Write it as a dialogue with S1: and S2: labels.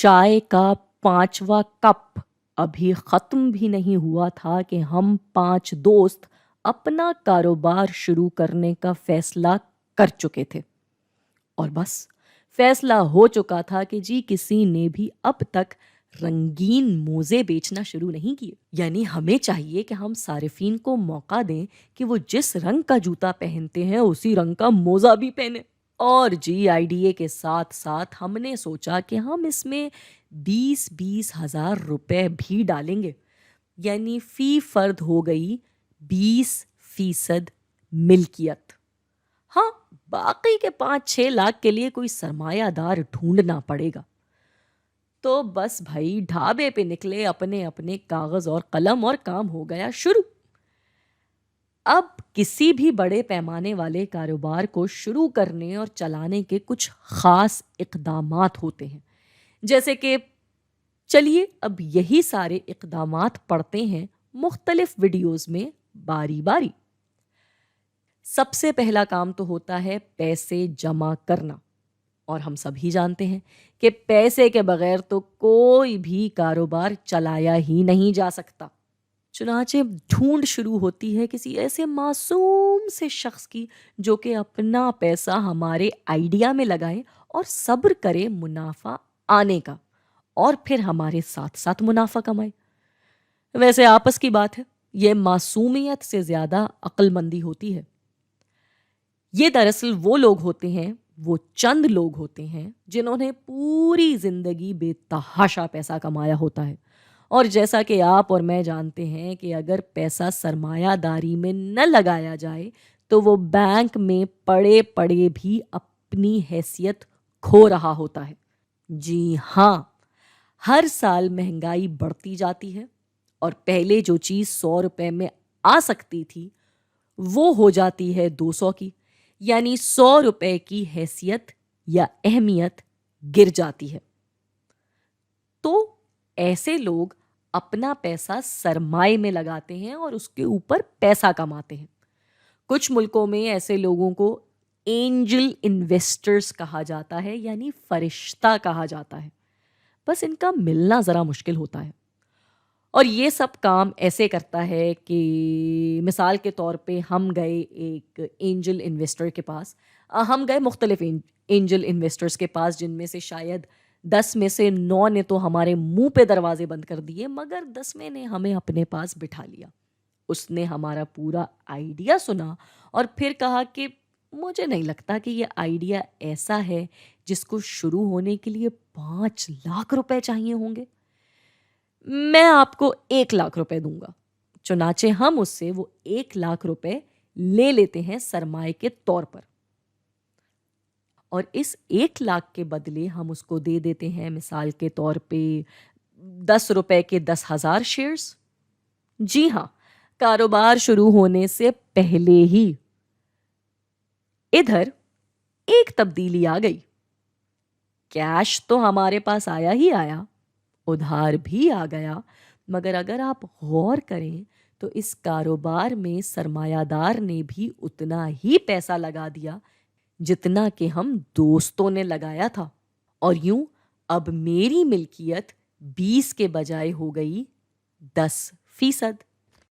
S1: चाय का 5वां कप अभी खत्म भी नहीं हुआ था कि हम 5 दोस्त अपना कारोबार शुरू करने का फैसला कर चुके थे। और बस फैसला हो चुका था कि जी किसी ने भी अब तक रंगीन मोजे बेचना शुरू नहीं किए। यानी हमें चाहिए कि हम सारिफीन को मौका दें कि वो जिस रंग का जूता पहनते हैं उसी रंग का मोजा भी पहने। और जी आईडीए के साथ साथ हमने सोचा कि हम इसमें 20-20 हजार रुपए भी डालेंगे। यानी फी फर्द हो गई 20% मिल्कियत। हाँ, बाकी के 5-6 लाख के लिए कोई सरमायादार ढूंढना पड़ेगा। तो बस भाई ढाबे पे निकले अपने अपने कागज और कलम और काम हो गया शुरू। अब किसी भी बड़े पैमाने वाले कारोबार को शुरू करने और चलाने के कुछ खास इक़दामात होते हैं, जैसे कि चलिए अब यही सारे इक़दामात पढ़ते हैं मुख्तलिफ वीडियोस में बारी बारी। सबसे पहला काम तो होता है पैसे जमा करना, और हम सभी जानते हैं कि पैसे के बगैर तो कोई भी कारोबार चलाया ही नहीं जा सकता। चुनाचे ढूंढ शुरू होती है किसी ऐसे मासूम से शख्स की जो कि अपना पैसा हमारे आइडिया में लगाए और सब्र करे मुनाफा आने का, और फिर हमारे साथ साथ मुनाफा कमाए। वैसे आपस की बात है, यह मासूमियत से ज्यादा अक्लमंदी होती है। ये दरअसल वो लोग होते हैं, वो चंद लोग होते हैं जिन्होंने पूरी जिंदगी बेतहाशा पैसा कमाया होता है। और जैसा कि आप और मैं जानते हैं कि अगर पैसा सरमायादारी में न लगाया जाए तो वो बैंक में पड़े पड़े भी अपनी हैसियत खो रहा होता है। जी हाँ, हर साल महंगाई बढ़ती जाती है और पहले जो चीज़ 100 रुपए में आ सकती थी वो हो जाती है 200 की। यानी 100 रुपए की हैसियत या अहमियत गिर जाती है। तो ऐसे लोग अपना पैसा सरमाए में लगाते हैं और उसके ऊपर पैसा कमाते हैं। कुछ मुल्कों में ऐसे लोगों को एंजल इन्वेस्टर्स कहा जाता है, यानी फरिश्ता कहा जाता है। बस इनका मिलना ज़रा मुश्किल होता है। और ये सब काम ऐसे करता है कि मिसाल के तौर पे हम गए एक एंजल इन्वेस्टर के पास, हम गए मुख्तलिफ एंजल इन्वेस्टर्स के पास, जिनमें से शायद 10 में से 9 ने तो हमारे मुंह पे दरवाजे बंद कर दिए, मगर 10वें ने हमें अपने पास बिठा लिया। उसने हमारा पूरा आइडिया सुना और फिर कहा कि मुझे नहीं लगता कि ये आइडिया ऐसा है जिसको शुरू होने के लिए 5 लाख रुपए चाहिए होंगे। मैं आपको 1 लाख रुपए दूंगा। चुनाचे हम उससे वो 1 लाख रुपए ले लेते हैं सरमाए के तौर पर, और इस 1 लाख के बदले हम उसको दे देते हैं मिसाल के तौर पे 10 रुपए के 10,000 शेयर्स। जी हाँ, कारोबार शुरू होने से पहले ही। इधर एक तब्दीली आ गई। कैश तो हमारे पास आया ही आया, उधार भी आ गया, मगर अगर आप गौर करें तो इस कारोबार में सरमायादार ने भी उतना ही पैसा लगा दिया जितना कि हम दोस्तों ने लगाया था। और यूं अब मेरी मिल्कियत 20 के बजाय हो गई 10%।